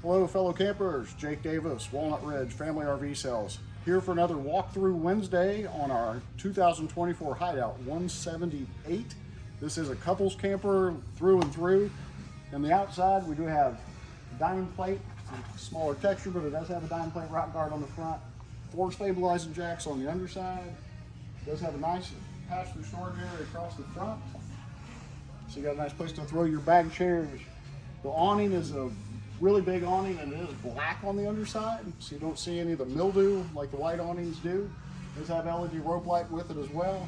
Hello fellow campers, Jake Davis, Walnut Ridge Family RV Sales, here for another walkthrough Wednesday on our 2024 Hideout 178. This is a couples camper through and through. On the outside we do have diamond plate, smaller texture, but it does have a diamond plate rock guard on the front, 4 stabilizing jacks on the underside. It does have a nice pass-through storage area across the front, so you got a nice place to throw your bag chairs. The awning is a really big awning, and it is black on the underside, so you don't see any of the mildew like the white awnings do. It does have LED rope light with it as well.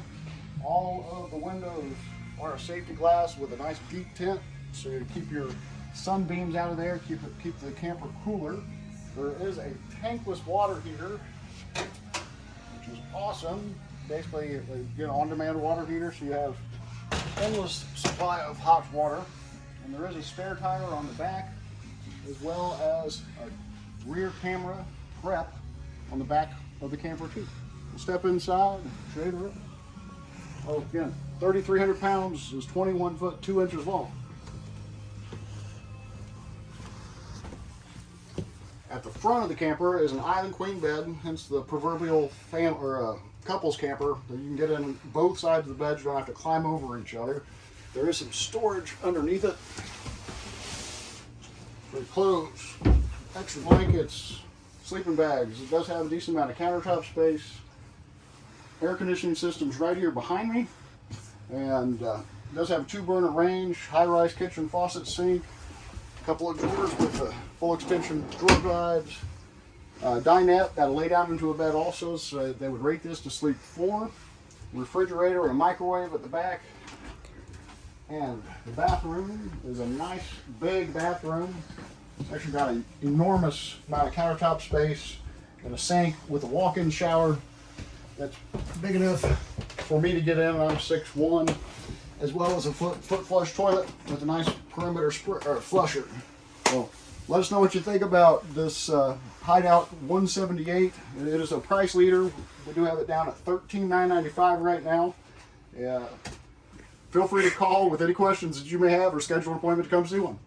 All of the windows are a safety glass with a nice deep tint, so you keep your sunbeams out of there, keep the camper cooler. There is a tankless water heater, which is awesome. Basically, an on-demand water heater, so you have endless supply of hot water. And there is a spare tire on the back, as well as a rear camera prep on the back of the camper too. We'll step inside and show you the room. Oh, again, 3,300 pounds is 21 foot 2 inches long. At the front of the camper is an island queen bed, hence the proverbial couples camper. You can get in both sides of the bed, you don't have to climb over each other. There is some storage underneath it for clothes, extra blankets, sleeping bags. It does have a decent amount of countertop space. Air conditioning system's right here behind me, and it does have a 2-burner range, high-rise kitchen faucet sink, a couple of drawers with full extension drawer drives, dinette that'll lay down into a bed also, so they would rate this to sleep 4. Refrigerator and a microwave at the back. And the bathroom is a nice big bathroom. It's actually got an enormous amount of countertop space and a sink with a walk-in shower that's big enough for me to get in. I'm 6'1", as well as a foot flush toilet with a nice perimeter flusher. So let us know what you think about this Hideout 178. It is a price leader. We do have it down at $13,995 right now. Yeah. Feel free to call with any questions that you may have or schedule an appointment to come see one.